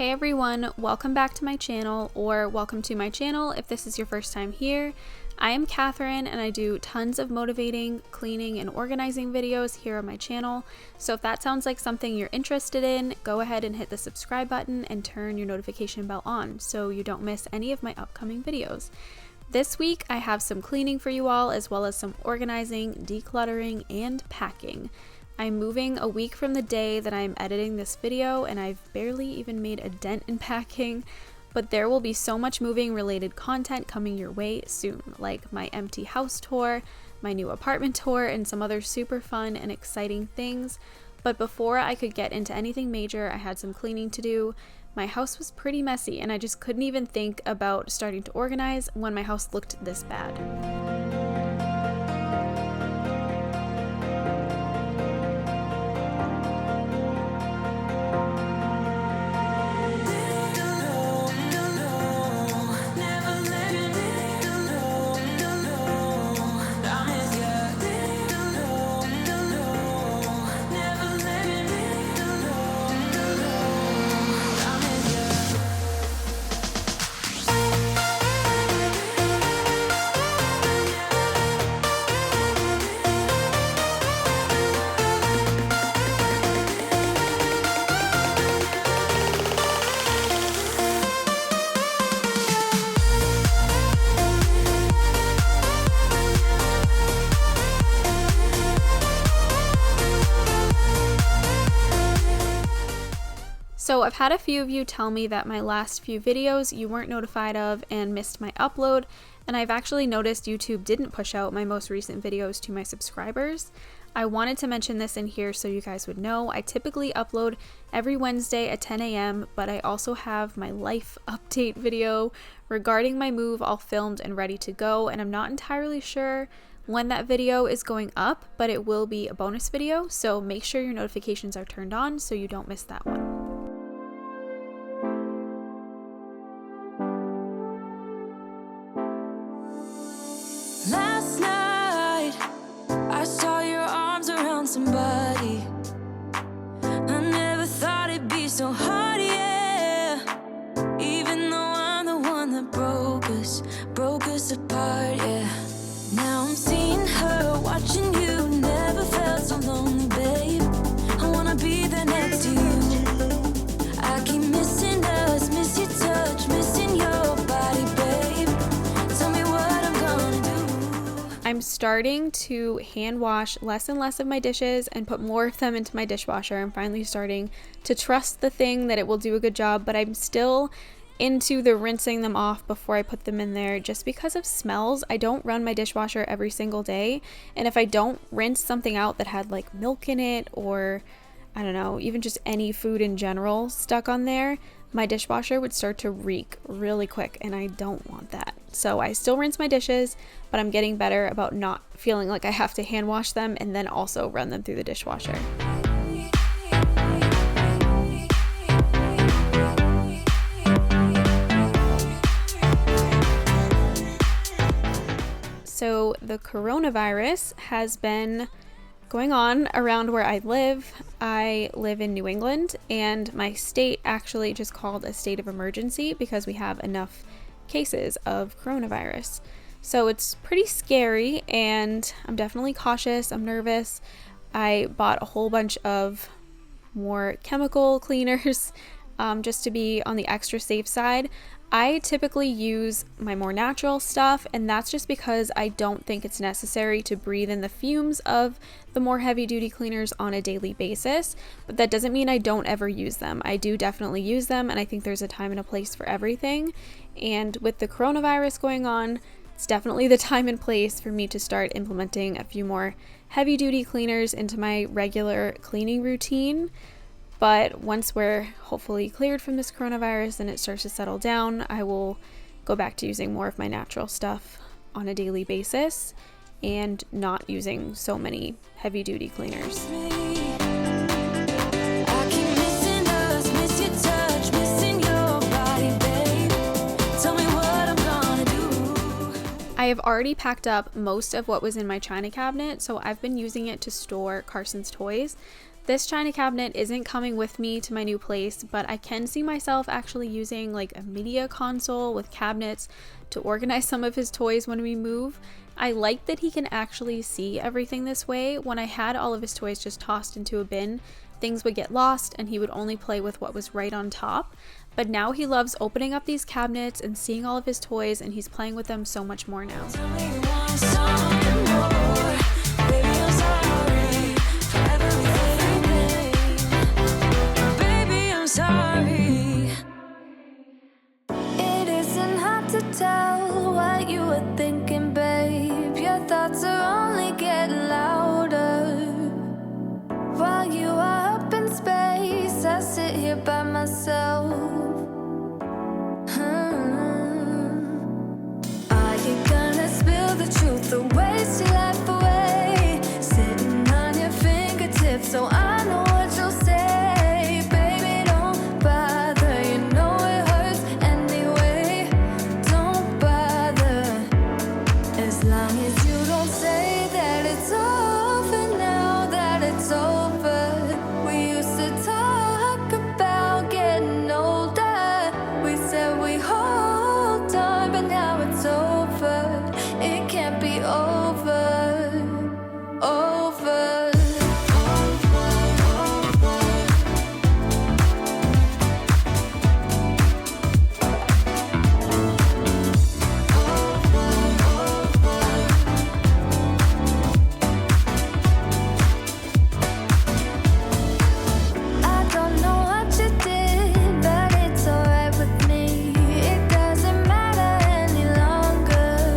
Hey everyone, welcome back to my channel, or welcome to my channel if this is your first time here. I am Catherine and I do tons of motivating, cleaning, and organizing videos here on my channel. So if that sounds like something you're interested in, go ahead and hit the subscribe button and turn your notification bell on so you don't miss any of my upcoming videos. This week I have some cleaning for you all, as well as some organizing, decluttering, and packing. I'm moving a week from the day that I'm editing this video, and I've barely even made a dent in packing, but there will be so much moving related content coming your way soon, like my empty house tour, my new apartment tour, and some other super fun and exciting things. But before I could get into anything major, I had some cleaning to do. My house was pretty messy, and I just couldn't even think about starting to organize when my house looked this bad. So I've had a few of you tell me that my last few videos you weren't notified of and missed my upload, and I've actually noticed YouTube didn't push out my most recent videos to my subscribers. I wanted to mention this in here so you guys would know. I typically upload every Wednesday at 10 a.m., but I also have my life update video regarding my move all filmed and ready to go, and I'm not entirely sure when that video is going up, but it will be a bonus video, so make sure your notifications are turned on so you don't miss that one. Last night, I saw your arms around somebody. I never thought it'd be so hard, yeah. Even though I'm the one that broke us apart, yeah. Now I'm seeing her, watching you. Never felt so lonely, babe. I wanna be there next to you. I keep missing us, miss your touch, missing your body, babe. Tell me what I'm gonna do. I'm starting to hand wash less and less of my dishes and put more of them into my dishwasher. I'm finally starting to trust the thing that it will do a good job, but I'm still into the rinsing them off before I put them in there just because of smells. I don't run my dishwasher every single day, and if I don't rinse something out that had like milk in it, or I don't know, even just any food in general stuck on there, my dishwasher would start to reek really quick, and I don't want that. So I still rinse my dishes, but I'm getting better about not feeling like I have to hand wash them and then also run them through the dishwasher. So the coronavirus has been going on around where I live. I live in New England, and my state actually just called a state of emergency because we have enough cases of coronavirus. So it's pretty scary, and I'm definitely cautious. I'm nervous. I bought a whole bunch of more chemical cleaners just to be on the extra safe side. I typically use my more natural stuff, and that's just because I don't think it's necessary to breathe in the fumes of the more heavy duty cleaners on a daily basis, but that doesn't mean I don't ever use them. I do definitely use them, and I think there's a time and a place for everything. And with the coronavirus going on, it's definitely the time and place for me to start implementing a few more heavy duty cleaners into my regular cleaning routine. But once we're hopefully cleared from this coronavirus and it starts to settle down, I will go back to using more of my natural stuff on a daily basis and not using so many heavy duty cleaners. I have already packed up most of what was in my china cabinet, so I've been using it to store Carson's toys. This china cabinet isn't coming with me to my new place, but I can see myself actually using like a media console with cabinets to organize some of his toys when we move. I like that he can actually see everything this way. When I had all of his toys just tossed into a bin, things would get lost and he would only play with what was right on top. But now he loves opening up these cabinets and seeing all of his toys, and he's playing with them so much more now. It isn't hard to tell what you were thinking, babe. Your thoughts are only getting louder. While you are up in space, I sit here by myself. Are you gonna spill the truth, the waste your life away? Sitting on your fingertips, so I know what you'll say. Baby, don't bother, you know it hurts anyway. Don't bother, as long as you don't say that it's over now, that it's over. We used to talk about getting older. We said we hold on, but now it's over. It can't be over, over. I don't know what you did, but it's alright with me. It doesn't matter any longer.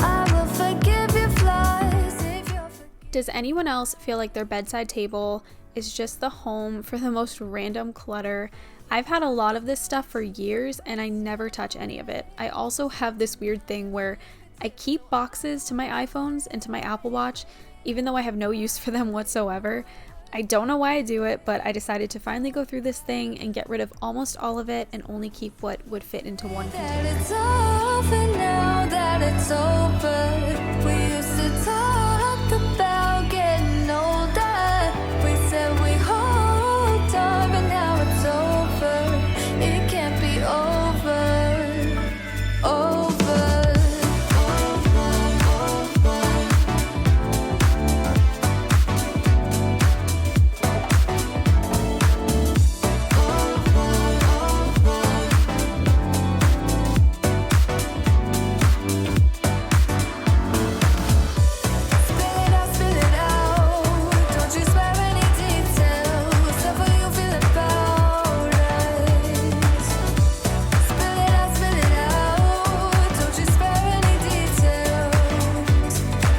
I will forgive your flaws if you're Does anyone else feel like their bedside table is just the home for the most random clutter? I've had a lot of this stuff for years and I never touch any of it. I also have this weird thing where I keep boxes to my iPhones and to my Apple Watch, even though I have no use for them whatsoever. I don't know why I do it, but I decided to finally go through this thing and get rid of almost all of it and only keep what would fit into one that container. it's over now, that it's over. We used to talk about getting older. We said we hold on, but now it's over. It can't be over, over. Spill it out, don't you spare any details. Suffer you feel about us. Spill it out, don't you spare any details.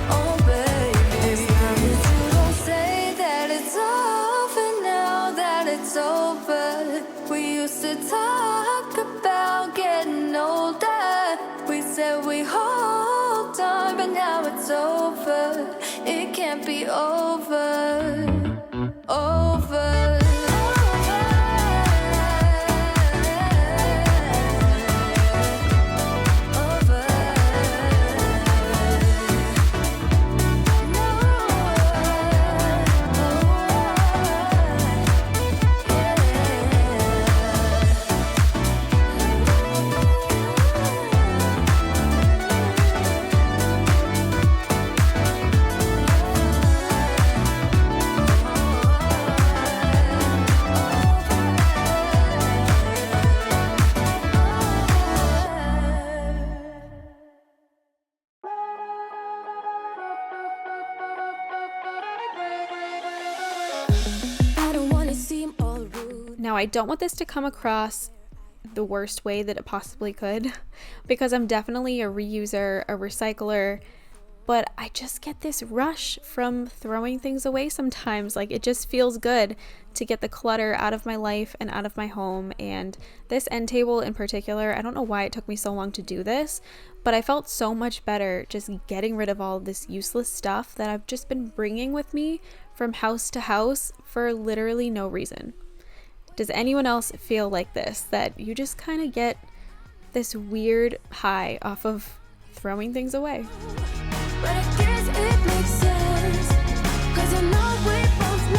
Oh baby, as long as you don't say that it's over now, that it's over. We used to talk about getting older. We said we hold on, but now it's over. It can't be over, over. I don't wanna seem all rude. Now, I don't want this to come across the worst way that it possibly could, because I'm definitely a reuser, a recycler, but I just get this rush from throwing things away sometimes. Like, it just feels good to get the clutter out of my life and out of my home. And this end table in particular, I don't know why it took me so long to do this, but I felt so much better just getting rid of all of this useless stuff that I've just been bringing with me from house to house for literally no reason. Does anyone else feel like this, that you just kind of get this weird high off of throwing things away? But I guess it makes sense, 'cause I know we both know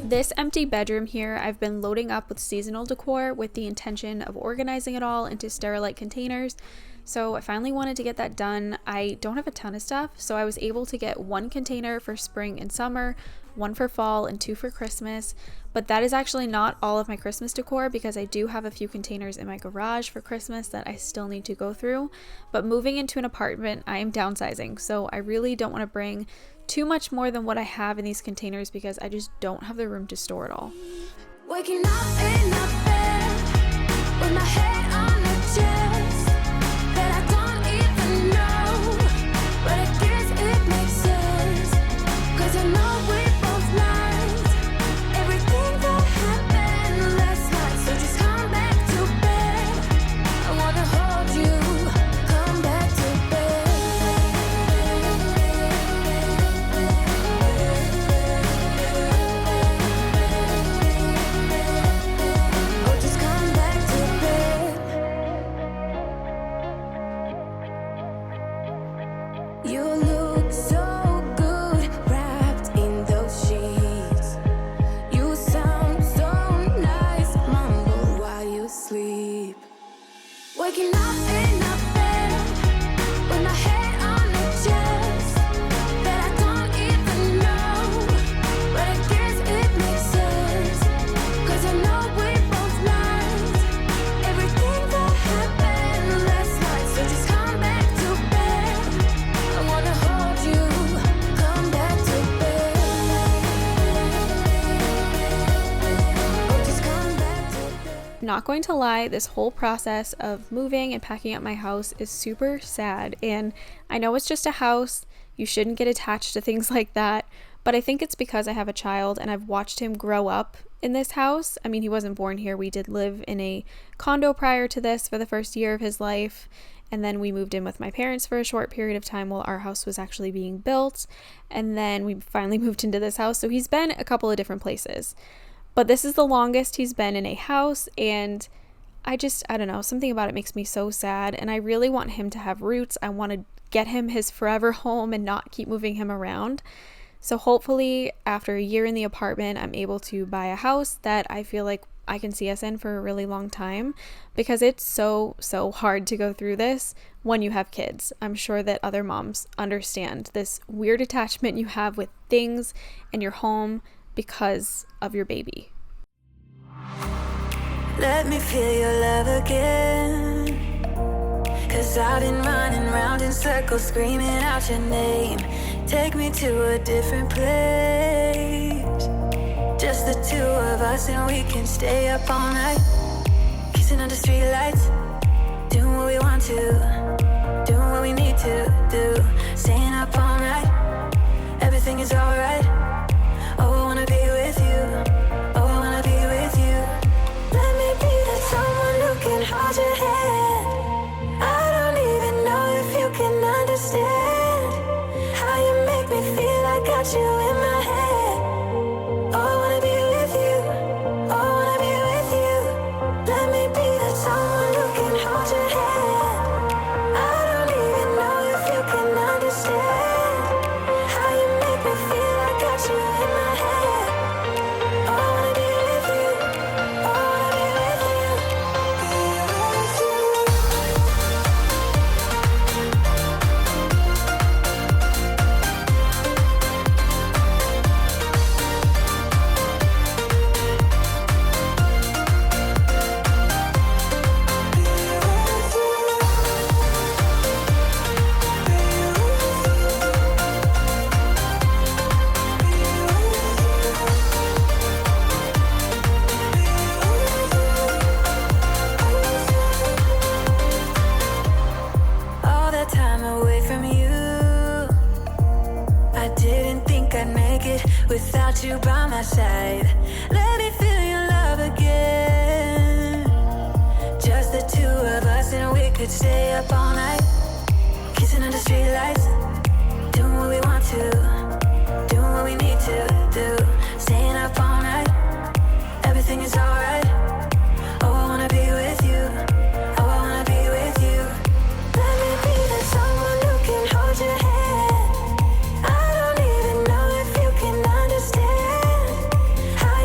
This empty bedroom here, I've been loading up with seasonal decor with the intention of organizing it all into Sterilite containers. So I finally wanted to get that done. I don't have a ton of stuff, so I was able to get one container for spring and summer, one for fall, and two for Christmas. But that is actually not all of my Christmas decor because I do have a few containers in my garage for Christmas that I still need to go through. But moving into an apartment, I am downsizing, so I really don't want to bring too much more than what I have in these containers because I just don't have the room to store it all. Waking up in the bed with my head on the chest that I don't even know, but I guess it makes sense, 'cause I know we both lied everything that happened last night, so just come back to bed. I wanna hold you, come back to bed. Oh, just come back to bed. You look so good wrapped in those sheets. You sound so nice, mumble while you sleep. Waking up in the bed with my head on the chest that I don't even know, but I guess it makes sense, 'cause I know we both lied everything that happened last night, so just come back to bed. I wanna hold you, come back to bed. Oh, just come back to bed. Not going to lie, this whole process of moving and packing up my house is super sad, and I know it's just a house, you shouldn't get attached to things like that, but I think it's because I have a child and I've watched him grow up in this house. I mean, he wasn't born here. We did live in a condo prior to this for the first year of his life, and then we moved in with my parents for a short period of time while our house was actually being built, and then we finally moved into this house. So he's been a couple of different places, but this is the longest he's been in a house, and I don't know, something about it makes me so sad, and I really want him to have roots. I want to get him his forever home and not keep moving him around. So hopefully after a year in the apartment, I'm able to buy a house that I feel like I can see us in for a really long time, because it's so hard to go through this when you have kids. I'm sure that other moms understand this weird attachment you have with things in your home because of your baby. Let me feel your love again, 'cause I've been running round in circles screaming out your name. Take me to a different place, just the two of us, and we can stay up all night, kissing under streetlights, doing what we want to, doing what we need to do, staying up all night, everything is alright. Oh, I wanna be with you, oh, I wanna be with you. Let me be that someone who can hold your hand. I don't even know if you can understand how you make me feel. I got you in my head. Oh, I wanna be with you, oh, I wanna be with you. Let me be that someone who can hold your hand. I don't even know if you can understand how you make me feel. I got you in my head. Oh, I wanna be with you, oh, I wanna be with you. All that time away from you, I didn't think I'd make it without you by my side. Let me feel your love again, just the two of us, and we could stay up all night, kissing under streetlights, doing what we want to, doing what we need to do, staying up all night, everything is alright. Oh, I wanna be with you, oh, I wanna be with you. Let me be that someone who can hold your hand. I don't even know if you can understand how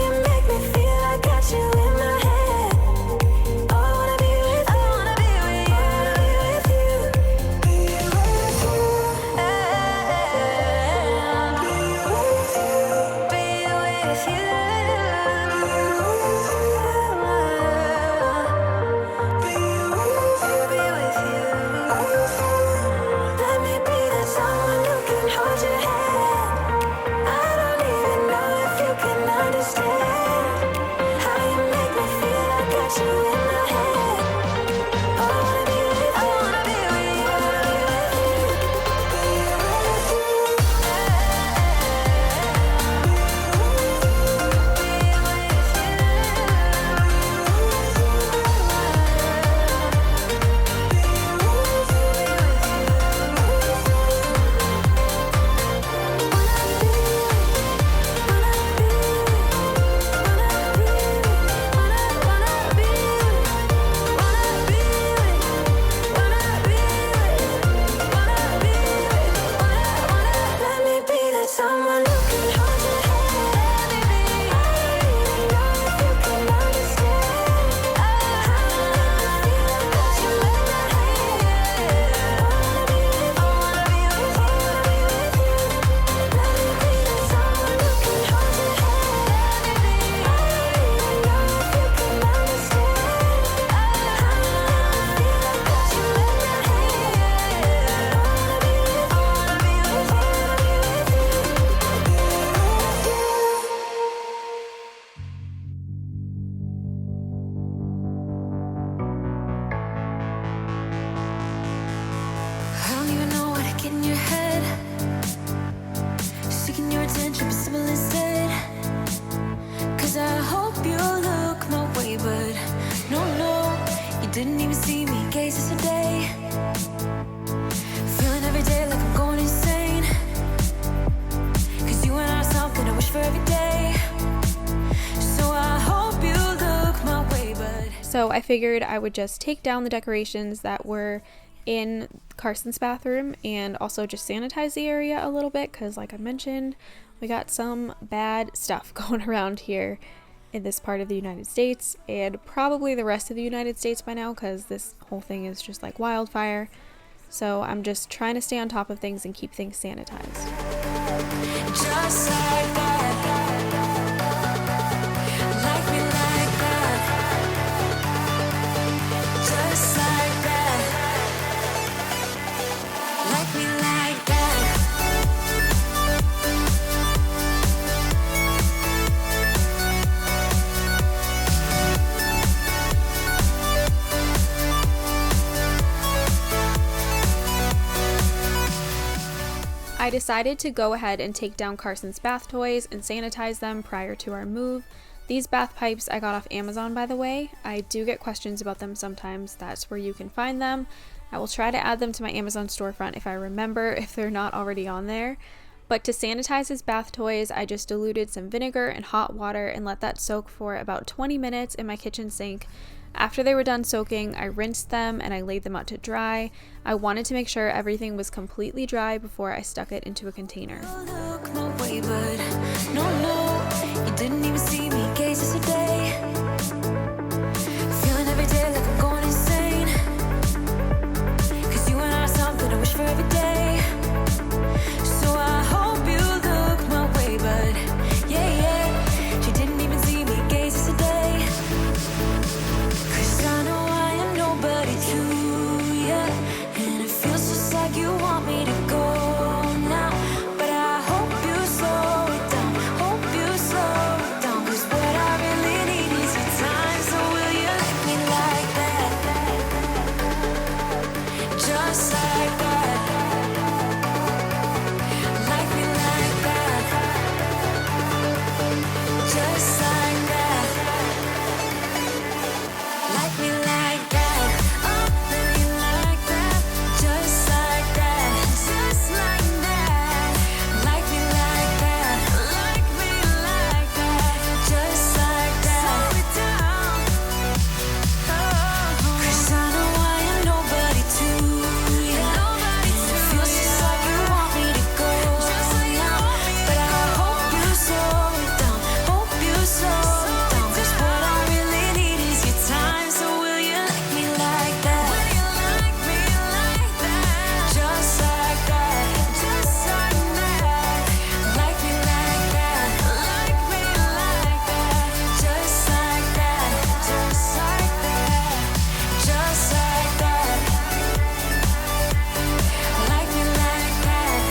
So I figured I would just take down the decorations that were in Carson's bathroom and also just sanitize the area a little bit, because like I mentioned, we got some bad stuff going around here in this part of the United States, and probably the rest of the United States by now, because this whole thing is just like wildfire. So I'm just trying to stay on top of things and keep things sanitized. Just like that. Like me like that. Just like that. Like me like that. I decided to go ahead and take down Carson's bath toys and sanitize them prior to our move. These bath pipes I got off Amazon, by the way. I do get questions about them sometimes. That's where you can find them. I will try to add them to my Amazon storefront if I remember, if they're not already on there. But to sanitize his bath toys, I just diluted some vinegar and hot water and let that soak for about 20 minutes in my kitchen sink. After they were done soaking, I rinsed them and I laid them out to dry. I wanted to make sure everything was completely dry before I stuck it into a container. Look my way, but no, you didn't even see me. Cases a day, feeling every day like I'm going insane. 'Cause you and I are something I wish for every day. So I hope you look my way, but yeah, you didn't even see me. Cases a day. 'Cause I know I am nobody to you, and it feels just like you want me to go now. But I hope you slow it down, hope you slow it down. 'Cause what I really need is your time, so will you like me like that? Just like that. Like me like that. Just like that. Like me like that. Oh, let me like that. Just like that. Just like that. Like me like that. Like me like that. Just like that. Slow it down. Oh, 'cause I know I am nobody to you. Nobody to you. Feels just like you want me to go. Just like you want me to go. But I hope you slow it down. Hope you slow it down. 'Cause what I really need is your time. So will you like me like that? Will you like me like that? Just like that. Just like that. Like me like that. Like me like that. Just like that. Just like that. Just like that. Like me like that.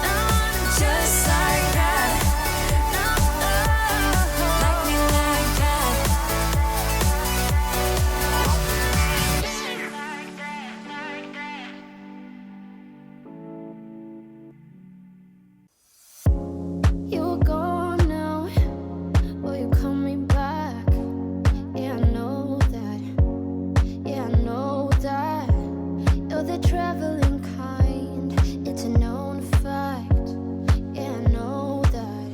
No, just like that. No, like me like that. You're gone now. Will you call me back? Yeah, I know that. Yeah, I know that. You're the traveling kind. It's a known fact. Yeah, I know that.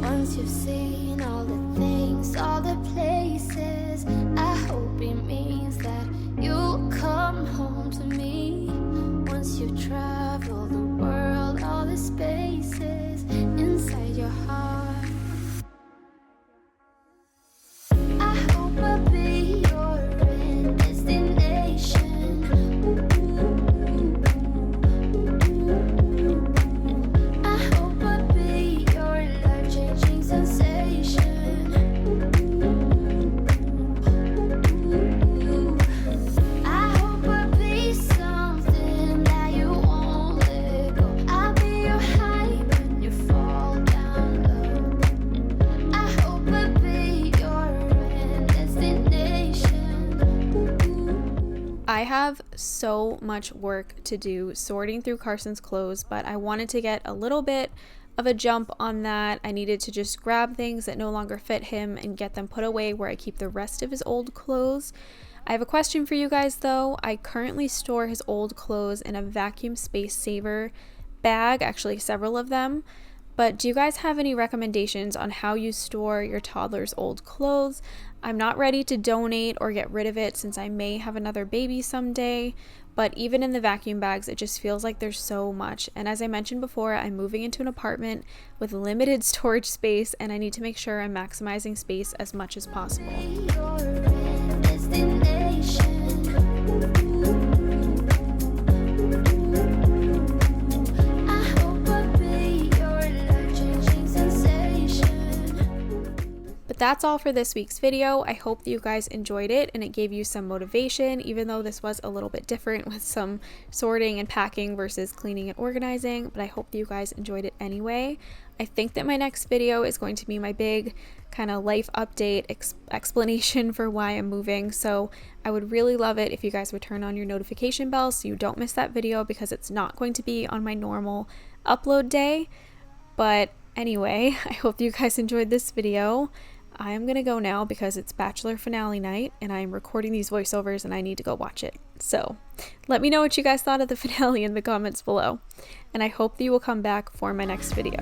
Once you've seen all the things, all the places, I hope it means that you'll come home to me. Once you've traveled the world, all the spaces inside your heart. I hope I'll be your end destination. I hope I'll be your life-changing sensation. I hope I'll be something that you won't let go. I'll be your high when you fall down low. I hope I'll be your end destination. I have so much work to do sorting through Carson's clothes, but I wanted to get a little bit of a jump on that. I needed to just grab things that no longer fit him and get them put away where I keep the rest of his old clothes. I have a question for you guys though. I currently store his old clothes in a vacuum space saver bag, actually several of them, But do you guys have any recommendations on how you store your toddler's old clothes? I'm not ready to donate or get rid of it since I may have another baby someday, but even in the vacuum bags, it just feels like there's so much. And as I mentioned before, I'm moving into an apartment with limited storage space, and I need to make sure I'm maximizing space as much as possible. That's all for this week's video. I hope that you guys enjoyed it and it gave you some motivation, even though this was a little bit different with some sorting and packing versus cleaning and organizing, but I hope that you guys enjoyed it anyway. I think that my next video is going to be my big kind of life update explanation for why I'm moving, so I would really love it if you guys would turn on your notification bell so you don't miss that video, because it's not going to be on my normal upload day. But anyway, I hope you guys enjoyed this video. I am gonna go now because it's Bachelor finale night and I'm recording these voiceovers and I need to go watch it. So let me know what you guys thought of the finale in the comments below, and I hope that you will come back for my next video.